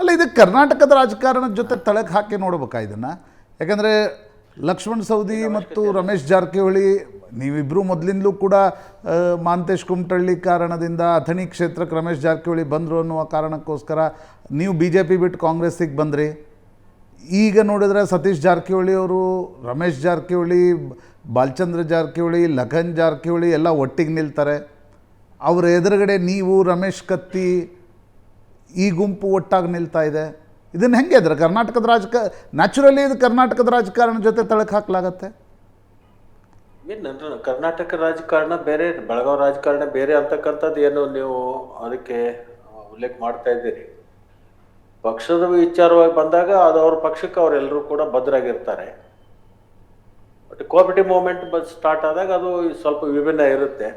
ಅಲ್ಲ, ಇದು ಕರ್ನಾಟಕದ ರಾಜಕಾರಣದ ಜೊತೆ ತಳಕ್ಕೆ ಹಾಕಿ ನೋಡ್ಬೇಕಾ ಇದನ್ನು? ಯಾಕಂದರೆ ಲಕ್ಷ್ಮಣ್ ಸವದಿ ಮತ್ತು ರಮೇಶ್ ಜಾರಕಿಹೊಳಿ ನೀವಿಬ್ಬರು ಮೊದಲಿಂದಲೂ ಕೂಡ ಮಾಂತೇಶ್ ಕುಮಟಳ್ಳಿ ಕಾರಣದಿಂದ ಅಥಣಿ ಕ್ಷೇತ್ರಕ್ಕೆ ರಮೇಶ್ ಜಾರಕಿಹೊಳಿ ಬಂದರು ಅನ್ನುವ ಕಾರಣಕ್ಕೋಸ್ಕರ ನೀವು BJP ಬಿಟ್ಟು ಕಾಂಗ್ರೆಸ್ಸಿಗೆ ಬಂದ್ರಿ. ಈಗ ನೋಡಿದ್ರೆ ಸತೀಶ್ ಜಾರಕಿಹೊಳಿ ಅವರು, ರಮೇಶ್ ಜಾರಕಿಹೊಳಿ, ಬಾಲಚಂದ್ರ ಜಾರಕಿಹೊಳಿ, ಲಖನ್ ಜಾರಕಿಹೊಳಿ ಎಲ್ಲ ಒಟ್ಟಿಗೆ ನಿಲ್ತಾರೆ. ಅವರ ಎದುರುಗಡೆ ನೀವು, ರಮೇಶ್ ಕತ್ತಿ, ಈ ಗುಂಪು ಒಟ್ಟಾಗಿ ನಿಲ್ತಾ ಇದೆ. ಇದನ್ನು ಹೆಂಗೆ ಇದ್ರೆ ಕರ್ನಾಟಕದ ನ್ಯಾಚುರಲಿ ಇದು ಕರ್ನಾಟಕದ ರಾಜಕಾರಣ ಜೊತೆ ತಳಕ್ಕೆ ಹಾಕಲಾಗತ್ತೆ? ಕರ್ನಾಟಕ ರಾಜಕಾರಣ ಬೇರೆ, ಬೆಳಗಾವಿ ರಾಜಕಾರಣ ಬೇರೆ ಅಂತಕ್ಕಂಥದ್ದು ಏನು ನೀವು ಅದಕ್ಕೆ ಉಲ್ಲೇಖ ಮಾಡ್ತಾ ಇದ್ದೀರಿ. ಪಕ್ಷದ ವಿಚಾರವಾಗಿ ಬಂದಾಗ ಅದು ಅವ್ರ ಪಕ್ಷಕ್ಕೆ ಅವರೆಲ್ಲರೂ ಕೂಡ ಬದ್ಧರಾಗಿರ್ತಾರೆ. ಬಟ್ ಕೋಆಪರೇಟಿವ್ ಮೂವ್ಮೆಂಟ್ ಸ್ಟಾರ್ಟ್ ಆದಾಗ ಅದು ಸ್ವಲ್ಪ ವಿಭಿನ್ನ ಇರುತ್ತೆ.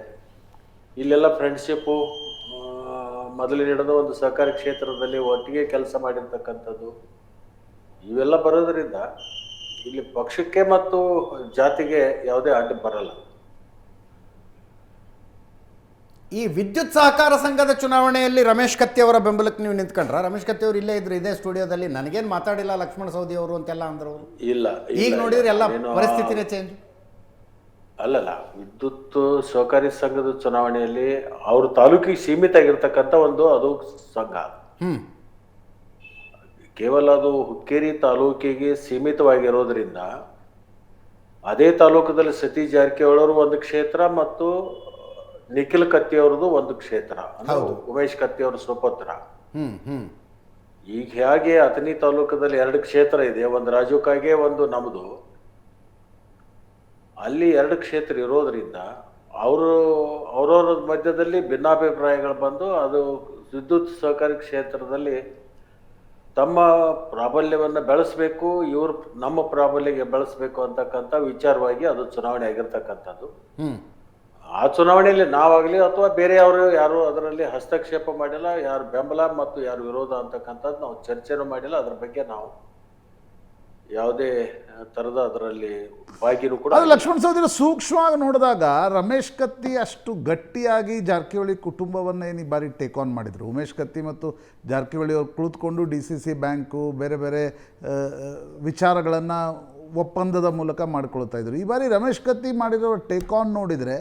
ಇಲ್ಲೆಲ್ಲ ಫ್ರೆಂಡ್ಶಿಪ್ಪು ಮೊದಲು ಹಿಡಿದು ಒಂದು ಸಹಕಾರಿ ಕ್ಷೇತ್ರದಲ್ಲಿ ಒಟ್ಟಿಗೆ ಕೆಲಸ ಮಾಡಿರ್ತಕ್ಕಂಥದ್ದು ಇವೆಲ್ಲ ಬರೋದ್ರಿಂದ ಇಲ್ಲಿ ಪಕ್ಷಕ್ಕೆ ಮತ್ತು ಜಾತಿಗೆ ಯಾವುದೇ ಅಡ್ಡ ಬರಲ್ಲ. ಈ ವಿದ್ಯುತ್ ಸಹಕಾರ ಸಂಘದ ಚುನಾವಣೆಯಲ್ಲಿ ರಮೇಶ್ ಕತ್ತಿ ಅವರ ಬೆಂಬಲಕ್ಕೆ ನೀವು ನಿಂತ್ಕೊಂಡ್ರ? ರಮೇಶ್ ಕತ್ತಿ ಅವರು ಇಲ್ಲೇ ಇದ್ರು ಇದೇ ಸ್ಟುಡಿಯೋದಲ್ಲಿ, ನನಗೇನು ಮಾತಾಡಿಲ್ಲ ಲಕ್ಷ್ಮಣ ಸವದಿ ಅವರು ಅಂತೆಲ್ಲ ಅಂದ್ರು. ಇಲ್ಲ, ಈಗ ನೋಡಿದ್ರೆ ಎಲ್ಲ ಪರಿಸ್ಥಿತಿನೇ ಚೇಂಜ್. ಅಲ್ಲಲ್ಲ, ವಿದ್ಯುತ್ ಸಹಕಾರಿ ಸಂಘದ ಚುನಾವಣೆಯಲ್ಲಿ ಅವ್ರ ತಾಲೂಕಿಗೆ ಸೀಮಿತ ಆಗಿರ್ತಕ್ಕಂಥ ಒಂದು ಅದು ಸಂಘ. ಕೇವಲ ಅದು ಹುಕ್ಕೇರಿ ತಾಲೂಕಿಗೆ ಸೀಮಿತವಾಗಿರೋದ್ರಿಂದ ಅದೇ ತಾಲೂಕದಲ್ಲಿ ಸತೀಶ್ ಜಾರಕಿಹೊಳಿ ಒಂದು ಕ್ಷೇತ್ರ ಮತ್ತು ನಿಖಿಲ್ ಕತ್ತಿ ಅವ್ರದ್ದು ಒಂದು ಕ್ಷೇತ್ರ, ಉಮೇಶ್ ಕತ್ತಿ ಅವ್ರ ಸುಪುತ್ರ. ಈಗ ಹೇಗೆ ಅಥಣಿ ತಾಲೂಕದಲ್ಲಿ 2 ಕ್ಷೇತ್ರ ಇದೆ, ಒಂದು ರಾಜುಕಾಗೆ ಒಂದು ನಮ್ದು. ಅಲ್ಲಿ 2 ಕ್ಷೇತ್ರ ಇರೋದ್ರಿಂದ ಅವರವರ ಮಧ್ಯದಲ್ಲಿ ಭಿನ್ನಾಭಿಪ್ರಾಯಗಳು ಬಂದು ಅದು ವಿದ್ಯುತ್ ಸಹಕಾರಿ ಕ್ಷೇತ್ರದಲ್ಲಿ ತಮ್ಮ ಪ್ರಾಬಲ್ಯವನ್ನು ಬೆಳೆಸಬೇಕು, ಇವರು ನಮ್ಮ ಪ್ರಾಬಲ್ಯ ಬೆಳೆಸಬೇಕು ಅಂತಕ್ಕಂಥ ವಿಚಾರವಾಗಿ ಅದು ಚುನಾವಣೆ ಆಗಿರ್ತಕ್ಕಂಥದ್ದು. ಆ ಚುನಾವಣೆಯಲ್ಲಿ ನಾವಾಗಲಿ ಅಥವಾ ಬೇರೆಯವರು ಯಾರು ಅದರಲ್ಲಿ ಹಸ್ತಕ್ಷೇಪ ಮಾಡಿಲ್ಲ, ಯಾರು ಬೆಂಬಲ ಮತ್ತು ಯಾರು ವಿರೋಧ ಅಂತಕ್ಕಂಥದ್ದು ನಾವು ಚರ್ಚೆನೂ ಮಾಡಿಲ್ಲ. ಅದ್ರ ಬಗ್ಗೆ ನಾವು ಯಾವುದೇ ಥರದ ಅದರಲ್ಲಿ ಭಾಗಿನೂ ಕೂಡ. ಅದು ಲಕ್ಷ್ಮಣ ಸವದಿ ಸೂಕ್ಷ್ಮವಾಗಿ ನೋಡಿದಾಗ ರಮೇಶ್ ಕತ್ತಿ ಅಷ್ಟು ಗಟ್ಟಿಯಾಗಿ ಜಾರಕಿಹೊಳಿ ಕುಟುಂಬವನ್ನು ಈ ಬಾರಿ ಟೇಕ್ ಆನ್ ಮಾಡಿದರು. ಉಮೇಶ್ ಕತ್ತಿ ಮತ್ತು ಜಾರಕಿಹೊಳಿ ಅವರು ಕುಳಿತುಕೊಂಡು DCC ಬ್ಯಾಂಕು ಬೇರೆ ಬೇರೆ ವಿಚಾರಗಳನ್ನು ಒಪ್ಪಂದದ ಮೂಲಕ ಮಾಡ್ಕೊಳ್ತಾ ಇದ್ರು. ಈ ಬಾರಿ ರಮೇಶ್ ಕತ್ತಿ ಮಾಡಿರೋ ಟೇಕ್ ಆನ್ ನೋಡಿದರೆ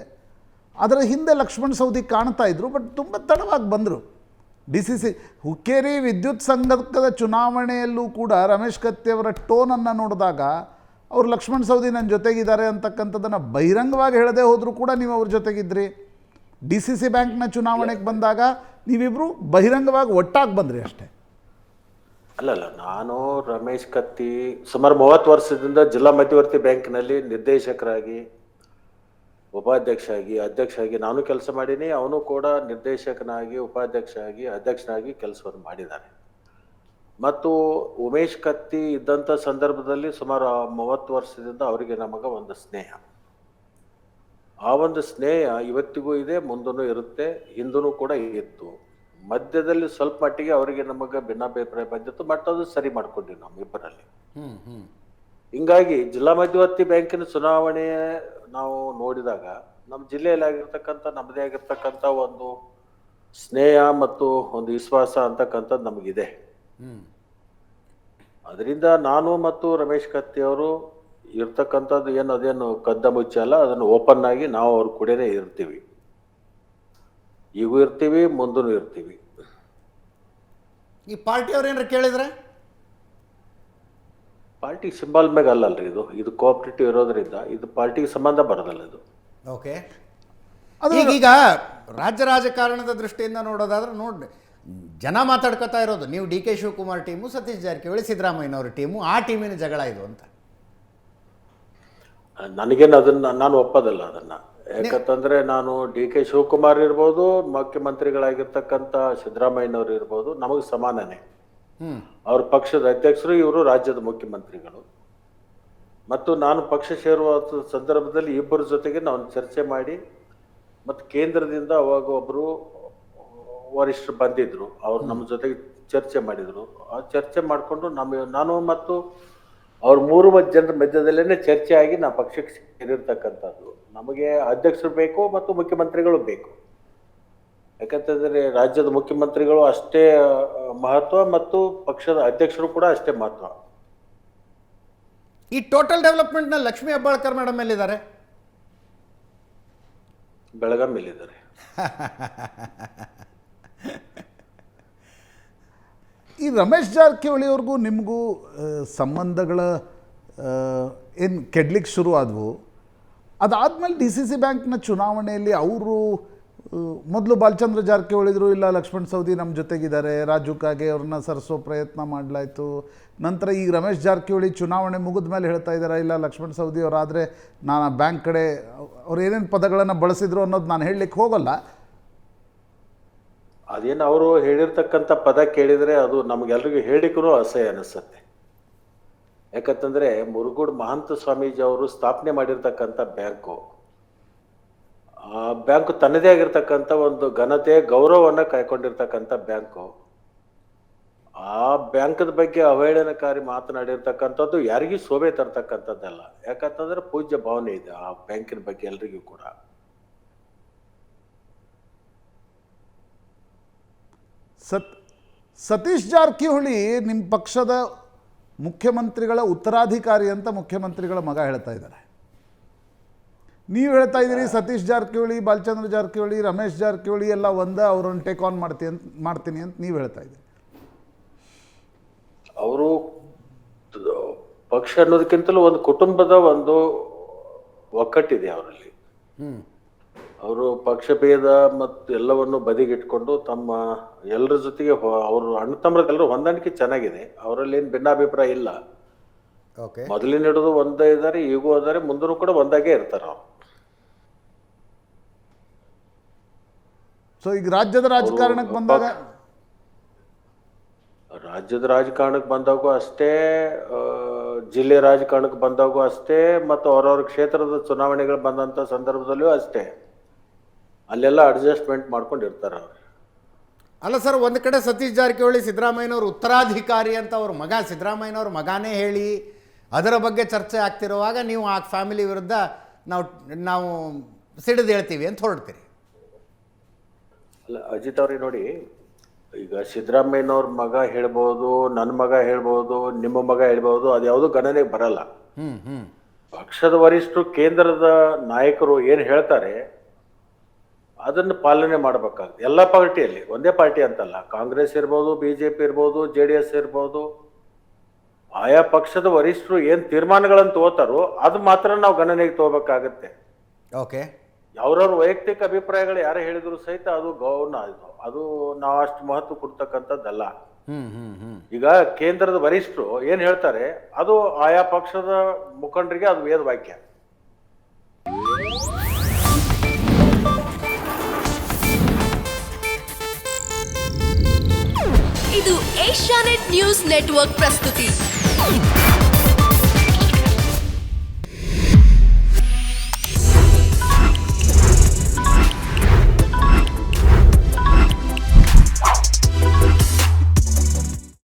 ಅದರ ಹಿಂದೆ ಲಕ್ಷ್ಮಣ ಸವದಿ ಕಾಣ್ತಾ ಇದ್ರು, ಬಟ್ ತುಂಬ ತಡವಾಗಿ ಬಂದರು. DCC ಹುಕ್ಕೇರಿ ವಿದ್ಯುತ್ ಸಂಘದ ಚುನಾವಣೆಯಲ್ಲೂ ಕೂಡ ರಮೇಶ್ ಕತ್ತಿಯವರ ಟೋನನ್ನು ನೋಡಿದಾಗ ಅವರು ಲಕ್ಷ್ಮಣ ಸವದಿ ನನ್ನ ಜೊತೆಗಿದ್ದಾರೆ ಅಂತಕ್ಕಂಥದ್ದನ್ನು ಬಹಿರಂಗವಾಗಿ ಹೇಳದೆ ಹೋದರೂ ಕೂಡ ನೀವು ಅವ್ರ ಜೊತೆಗಿದ್ರಿ. DCC ಬ್ಯಾಂಕ್ನ ಚುನಾವಣೆಗೆ ಬಂದಾಗ ನೀವಿಬ್ಬರು ಬಹಿರಂಗವಾಗಿ ಒಟ್ಟಾಗಿ ಬಂದ್ರಿ ಅಷ್ಟೇ. ಅಲ್ಲಲ್ಲ, ನಾನು ರಮೇಶ್ ಕತ್ತಿ ಸುಮಾರು 30 ವರ್ಷದಿಂದ ಜಿಲ್ಲಾ ಮಧ್ಯವರ್ತಿ ಬ್ಯಾಂಕ್ನಲ್ಲಿ ನಿರ್ದೇಶಕರಾಗಿ, ಉಪಾಧ್ಯಕ್ಷ ಆಗಿ, ಅಧ್ಯಕ್ಷ ಆಗಿ ನಾನು ಕೆಲಸ ಮಾಡೀನಿ. ಅವನು ಕೂಡ ನಿರ್ದೇಶಕನಾಗಿ, ಉಪಾಧ್ಯಕ್ಷ ಆಗಿ, ಅಧ್ಯಕ್ಷನಾಗಿ ಕೆಲಸವನ್ನು ಮಾಡಿದ್ದಾನೆ. ಮತ್ತು ಉಮೇಶ್ ಕತ್ತಿ ಇದ್ದಂಥ ಸಂದರ್ಭದಲ್ಲಿ ಸುಮಾರು 30 ವರ್ಷದಿಂದ ಅವರಿಗೆ ನಮಗೆ ಒಂದು ಸ್ನೇಹ. ಆ ಒಂದು ಸ್ನೇಹ ಇವತ್ತಿಗೂ ಇದೆ, ಮುಂದೂ ಇರುತ್ತೆ, ಹಿಂದೂ ಕೂಡ ಇತ್ತು. ಮಧ್ಯದಲ್ಲಿ ಸ್ವಲ್ಪ ಮಟ್ಟಿಗೆ ಅವರಿಗೆ ನಮಗೆ ಭಿನ್ನಾಭಿಪ್ರಾಯ ಬಂದಿತ್ತು, ಬಟ್ ಅದು ಸರಿ ಮಾಡ್ಕೊಂಡ್ವಿ ನಮ್ಮಿಬ್ಬರಲ್ಲಿ. ಹಿಂಗಾಗಿ ಜಿಲ್ಲಾ ಮಧ್ಯವರ್ತಿ ಬ್ಯಾಂಕಿನ ಚುನಾವಣೆ ನಾವು ನೋಡಿದಾಗ ನಮ್ಮ ಜಿಲ್ಲೆಯಲ್ಲಿ ಆಗಿರ್ತಕ್ಕಂಥ ನಮ್ಮದೇ ಆಗಿರ್ತಕ್ಕಂಥ ಒಂದು ಸ್ನೇಹ ಮತ್ತು ಒಂದು ವಿಶ್ವಾಸ ಅಂತಕ್ಕಂಥದ್ದು ನಮಗಿದೆ. ಅದರಿಂದ ನಾನು ಮತ್ತು ರಮೇಶ್ ಕತ್ತಿ ಅವರು ಇರ್ತಕ್ಕಂಥದ್ದು ಏನು ಅದೇನು ಕದ್ದ ಮುಚ್ಚಲ್ಲ, ಅದನ್ನು ಓಪನ್ ಆಗಿ ನಾವು ಅವ್ರ ಕೂಡನೇ ಇರ್ತೀವಿ. ಈಗೂ ಇರ್ತೀವಿ, ಮುಂದೂ ಇರ್ತೀವಿ. ಈ ಪಾರ್ಟಿ ಅವ್ರು ಏನಾರು ಕೇಳಿದ್ರೆ? ಪಾರ್ಟಿ ಸಿಂಬಲ್ ಮ್ಯಾಗ ಅಲ್ಲಲ್ರಿ, ಇದು ಕೋಆಪರೇಟಿವ್ ಇರೋದ್ರಿಂದ ಇದು ಪಾರ್ಟಿಗೆ ಸಂಬಂಧ ಬರೋದಲ್ಲ ಇದು. ಓಕೆ, ಈಗ ರಾಜ್ಯ ರಾಜಕಾರಣದ ದೃಷ್ಟಿಯಿಂದ ನೋಡೋದಾದ್ರೆ ನೋಡಿ, ಜನ ಮಾತಾಡ್ಕೊತಾ ಇರೋದು ನೀವು DK ಶಿವಕುಮಾರ್ ಟೀಮು, ಸತೀಶ್ ಜಾರಕಿಹೊಳಿ ಸಿದ್ದರಾಮಯ್ಯನವ್ರ ಟೀಮು, ಆ ಟೀಮಿನ ಜಗಳ ಇದು ಅಂತ. ನನಗೇನು ಅದನ್ನ ನಾನು ಒಪ್ಪೋದಲ್ಲ ಅದನ್ನ. ಯಾಕಂತಂದ್ರೆ ನಾನು DK ಶಿವಕುಮಾರ್ ಇರ್ಬೋದು, ಮುಖ್ಯಮಂತ್ರಿಗಳಾಗಿರ್ತಕ್ಕಂಥ ಸಿದ್ದರಾಮಯ್ಯನವ್ರು ಇರ್ಬೋದು, ನಮಗೆ ಸಮಾನನೇ. ಅವ್ರ ಪಕ್ಷದ ಅಧ್ಯಕ್ಷರು, ಇವರು ರಾಜ್ಯದ ಮುಖ್ಯಮಂತ್ರಿಗಳು. ಮತ್ತು ನಾನು ಪಕ್ಷ ಸೇರುವ ಸಂದರ್ಭದಲ್ಲಿ ಇಬ್ಬರ ಜೊತೆಗೆ ನಾವು ಚರ್ಚೆ ಮಾಡಿ, ಮತ್ತು ಕೇಂದ್ರದಿಂದ ಅವಾಗ ಒಬ್ಬರು ವರಿಷ್ಠರು ಬಂದಿದ್ರು, ಅವ್ರು ನಮ್ಮ ಜೊತೆಗೆ ಚರ್ಚೆ ಮಾಡಿದರು. ಆ ಚರ್ಚೆ ಮಾಡಿಕೊಂಡು ನಾನು ಮತ್ತು ಅವ್ರ 3 ಜನರ ಮಧ್ಯದಲ್ಲೇ ಚರ್ಚೆ ಆಗಿ ನಾವು ಪಕ್ಷಕ್ಕೆ ಸೇರಿರ್ತಕ್ಕಂಥದ್ದು. ನಮಗೆ ಅಧ್ಯಕ್ಷರು ಬೇಕು ಮತ್ತು ಮುಖ್ಯಮಂತ್ರಿಗಳು ಬೇಕು. ಯಾಕಂತಂದ್ರೆ ರಾಜ್ಯದ ಮುಖ್ಯಮಂತ್ರಿಗಳು ಅಷ್ಟೇ ಮಹತ್ವ ಮತ್ತು ಪಕ್ಷದ ಅಧ್ಯಕ್ಷರು ಕೂಡ ಅಷ್ಟೇ ಮಹತ್ವ. ಈ ಟೋಟಲ್ ಡೆವಲಪ್ಮೆಂಟ್ನಲ್ಲಿ ಲಕ್ಷ್ಮೀ ಹೆಬ್ಬಾಳ್ಕರ್ ಮೇಡಮ್ ಎಲ್ಲಿದ್ದಾರೆ? ಬೆಳಗಾವಿಯಲ್ಲಿದ್ದಾರೆ. ಈ ರಮೇಶ್ ಜಾರಕಿಹೊಳಿ ಅವ್ರಿಗೂ ನಿಮಗೂ ಸಂಬಂಧಗಳ ಏನು ಕೆಡ್ಲಿಕ್ಕೆ ಶುರು ಆದವು. ಅದಾದಮೇಲೆ DCC ಬ್ಯಾಂಕ್ನ ಚುನಾವಣೆಯಲ್ಲಿ ಅವರು ಮೊದಲು ಬಾಲಚಂದ್ರ ಜಾರಕಿಹೊಳಿ ಇದ್ರು, ಇಲ್ಲ ಲಕ್ಷ್ಮಣ್ ಸವದಿ ನಮ್ಮ ಜೊತೆಗಿದ್ದಾರೆ, ರಾಜು ಕಾಗೆ ಅವ್ರನ್ನ ಸರಿಸೋ ಪ್ರಯತ್ನ ಮಾಡಲಾಯಿತು. ನಂತರ ಈಗ ರಮೇಶ್ ಜಾರಕಿಹೊಳಿ ಚುನಾವಣೆ ಮುಗಿದ ಮೇಲೆ ಹೇಳ್ತಾ ಇದ್ದಾರೆ, ಇಲ್ಲ ಲಕ್ಷ್ಮಣ್ ಸವದಿ ಅವರಾದರೆ ನಾನು ಆ ಬ್ಯಾಂಕ್ ಕಡೆ ಅವ್ರು ಏನೇನು ಪದಗಳನ್ನು ಬಳಸಿದ್ರು ಅನ್ನೋದು ನಾನು ಹೇಳಲಿಕ್ಕೆ ಹೋಗಲ್ಲ. ಅದೇನು ಅವರು ಹೇಳಿರ್ತಕ್ಕಂಥ ಪದ ಕೇಳಿದರೆ ಅದು ನಮಗೆಲ್ರಿಗೂ ಹೇಳಿಕ್ಕೂ ಅಸಹ್ಯ ಅನಿಸುತ್ತೆ. ಯಾಕಂತಂದ್ರೆ ಮುರುಗೋಡು ಮಹಂತ ಸ್ವಾಮೀಜಿ ಅವರು ಸ್ಥಾಪನೆ ಮಾಡಿರ್ತಕ್ಕಂಥ ಬ್ಯಾಂಕು, ಆ ಬ್ಯಾಂಕು ತನ್ನದೇ ಆಗಿರ್ತಕ್ಕಂಥ ಒಂದು ಘನತೆ ಗೌರವವನ್ನು ಕಾಯ್ಕೊಂಡಿರ್ತಕ್ಕಂಥ ಬ್ಯಾಂಕು. ಆ ಬ್ಯಾಂಕದ ಬಗ್ಗೆ ಅವಹೇಳನಕಾರಿ ಮಾತನಾಡಿರ್ತಕ್ಕಂಥದ್ದು ಯಾರಿಗೂ ಶೋಭೆ ತರ್ತಕ್ಕಂಥದ್ದಲ್ಲ. ಯಾಕಂತಂದ್ರೆ ಪೂಜ್ಯ ಭಾವನೆ ಇದೆ ಆ ಬ್ಯಾಂಕಿನ ಬಗ್ಗೆ ಎಲ್ರಿಗೂ ಕೂಡ. ಸತೀಶ್ ಜಾರಕಿಹೊಳಿ ನಿಮ್ಮ ಪಕ್ಷದ ಮುಖ್ಯಮಂತ್ರಿಗಳ ಉತ್ತರಾಧಿಕಾರಿ ಅಂತ ಮುಖ್ಯಮಂತ್ರಿಗಳ ಮಗ ಹೇಳ್ತಾ ಇದ್ದಾರೆ. ನೀವು ಹೇಳ್ತಾ ಇದ್ದೀರಿ ಸತೀಶ್ ಜಾರಕಿಹೊಳಿ, ಬಾಲಚಂದ್ರ ಜಾರಕಿಹೊಳಿ, ರಮೇಶ್ ಜಾರಕಿಹೊಳಿ ಎಲ್ಲ ಒಂದೇ, ಅವ್ರನ್ನ ಟೇಕ್ ಆನ್ ಮಾಡ್ತೀನಿ ಅಂತ ನೀವು ಹೇಳ್ತಾ ಇದ್ದೀರಿ. ಅವರು ಪಕ್ಷ ಅನ್ನೋದಕ್ಕಿಂತಲೂ ಒಂದು ಕುಟುಂಬದ ಒಂದು ಒಕ್ಕಟ್ಟಿದೆ ಅವರಲ್ಲಿ. ಅವರು ಪಕ್ಷ ಭೇದ ಮತ್ತು ಎಲ್ಲವನ್ನು ಬದಿಗಿಟ್ಕೊಂಡು ತಮ್ಮ ಎಲ್ಲರ ಜೊತೆಗೆ ಅವರು ಅಣ್ಣ ತಮ್ಮರೆಲ್ಲರೂ ಹೊಂದಾಣಿಕೆ ಚೆನ್ನಾಗಿದೆ. ಅವರಲ್ಲಿ ಏನು ಭಿನ್ನಾಭಿಪ್ರಾಯ ಇಲ್ಲ. ಮೊದಲಿನ ಹಿಡಿದು ಒಂದೇ ಇದ್ದಾರೆ, ಈಗೂ ಇದ್ದಾರೆ, ಮುಂದೂ ಕೂಡ ಒಂದಾಗೇ ಇರ್ತಾರೆ ಅವರು. ಸೊ ಈಗ ರಾಜ್ಯದ ರಾಜಕಾರಣಕ್ಕೆ ಬಂದಾಗ ಅಷ್ಟೇ, ಜಿಲ್ಲೆ ರಾಜಕಾರಣಕ್ಕೆ ಬಂದಾಗೂ ಅಷ್ಟೇ, ಮತ್ತು ಅವರವ್ರ ಕ್ಷೇತ್ರದ ಚುನಾವಣೆಗಳು ಬಂದಂಥ ಸಂದರ್ಭದಲ್ಲೂ ಅಷ್ಟೇ, ಅಲ್ಲೆಲ್ಲ ಅಡ್ಜಸ್ಟ್ಮೆಂಟ್ ಮಾಡ್ಕೊಂಡಿರ್ತಾರೆ ಅವರು. ಅಲ್ಲ ಸರ್, ಒಂದು ಕಡೆ ಸತೀಶ್ ಜಾರಕಿಹೊಳಿ ಸಿದ್ದರಾಮಯ್ಯನವರು ಉತ್ತರಾಧಿಕಾರಿ ಅಂತ ಅವ್ರ ಮಗ ಸಿದ್ದರಾಮಯ್ಯನವ್ರ ಮಗಾನೇ ಹೇಳಿ ಅದರ ಬಗ್ಗೆ ಚರ್ಚೆ ಆಗ್ತಿರುವಾಗ ನೀವು ಆ ಫ್ಯಾಮಿಲಿ ವಿರುದ್ಧ ನಾವು ಸಿಡಿದು ಹೇಳ್ತೀವಿ ಅಂತ ಹೊರಡ್ತೀರಿ. ಅಲ್ಲ ಅಜಿತ್ ಅವ್ರಿಗೆ ನೋಡಿ, ಈಗ ಸಿದ್ದರಾಮಯ್ಯನವ್ರ ಮಗ ಹೇಳ್ಬೋದು, ನನ್ನ ಮಗ ಹೇಳ್ಬೋದು, ನಿಮ್ಮ ಮಗ ಹೇಳ್ಬೋದು, ಅದು ಯಾವುದು ಗಣನೆಗೆ ಬರಲ್ಲ. ಪಕ್ಷದ ವರಿಷ್ಠರು, ಕೇಂದ್ರದ ನಾಯಕರು ಏನು ಹೇಳ್ತಾರೆ ಅದನ್ನು ಪಾಲನೆ ಮಾಡಬೇಕಾಗುತ್ತೆ. ಎಲ್ಲ ಪಾರ್ಟಿಯಲ್ಲಿ, ಒಂದೇ ಪಾರ್ಟಿ ಅಂತಲ್ಲ, ಕಾಂಗ್ರೆಸ್ ಇರ್ಬೋದು, BJP ಇರ್ಬೋದು, JDS ಇರ್ಬೋದು, ಆಯಾ ಪಕ್ಷದ ವರಿಷ್ಠರು ಏನು ತೀರ್ಮಾನಗಳನ್ನು ತಗೋತಾರೋ ಅದು ಮಾತ್ರ ನಾವು ಗಣನೆಗೆ ತಗೋಬೇಕಾಗತ್ತೆ. ಓಕೆ, ಅವ್ರವ್ರ ವೈಯಕ್ತಿಕ ಅಭಿಪ್ರಾಯಗಳು ಯಾರು ಹೇಳಿದ್ರು ಸಹಿತ ಅದು ಗೌರವ, ಅದು ನಾವು ಅಷ್ಟು ಮಹತ್ವ ಕೊಡ್ತಕ್ಕಂಥದ್ದಲ್ಲ. ಈಗ ಕೇಂದ್ರದ ವರಿಷ್ಠರು ಏನ್ ಹೇಳ್ತಾರೆ ಅದು ಆಯಾ ಪಕ್ಷದ ಮುಖಂಡರಿಗೆ ಅದು ವೇದ ವಾಕ್ಯ. ಇದು ಏಷ್ಯಾನೆಟ್ ನ್ಯೂಸ್ ನೆಟ್ವರ್ಕ್ ಪ್ರಸ್ತುತಿ.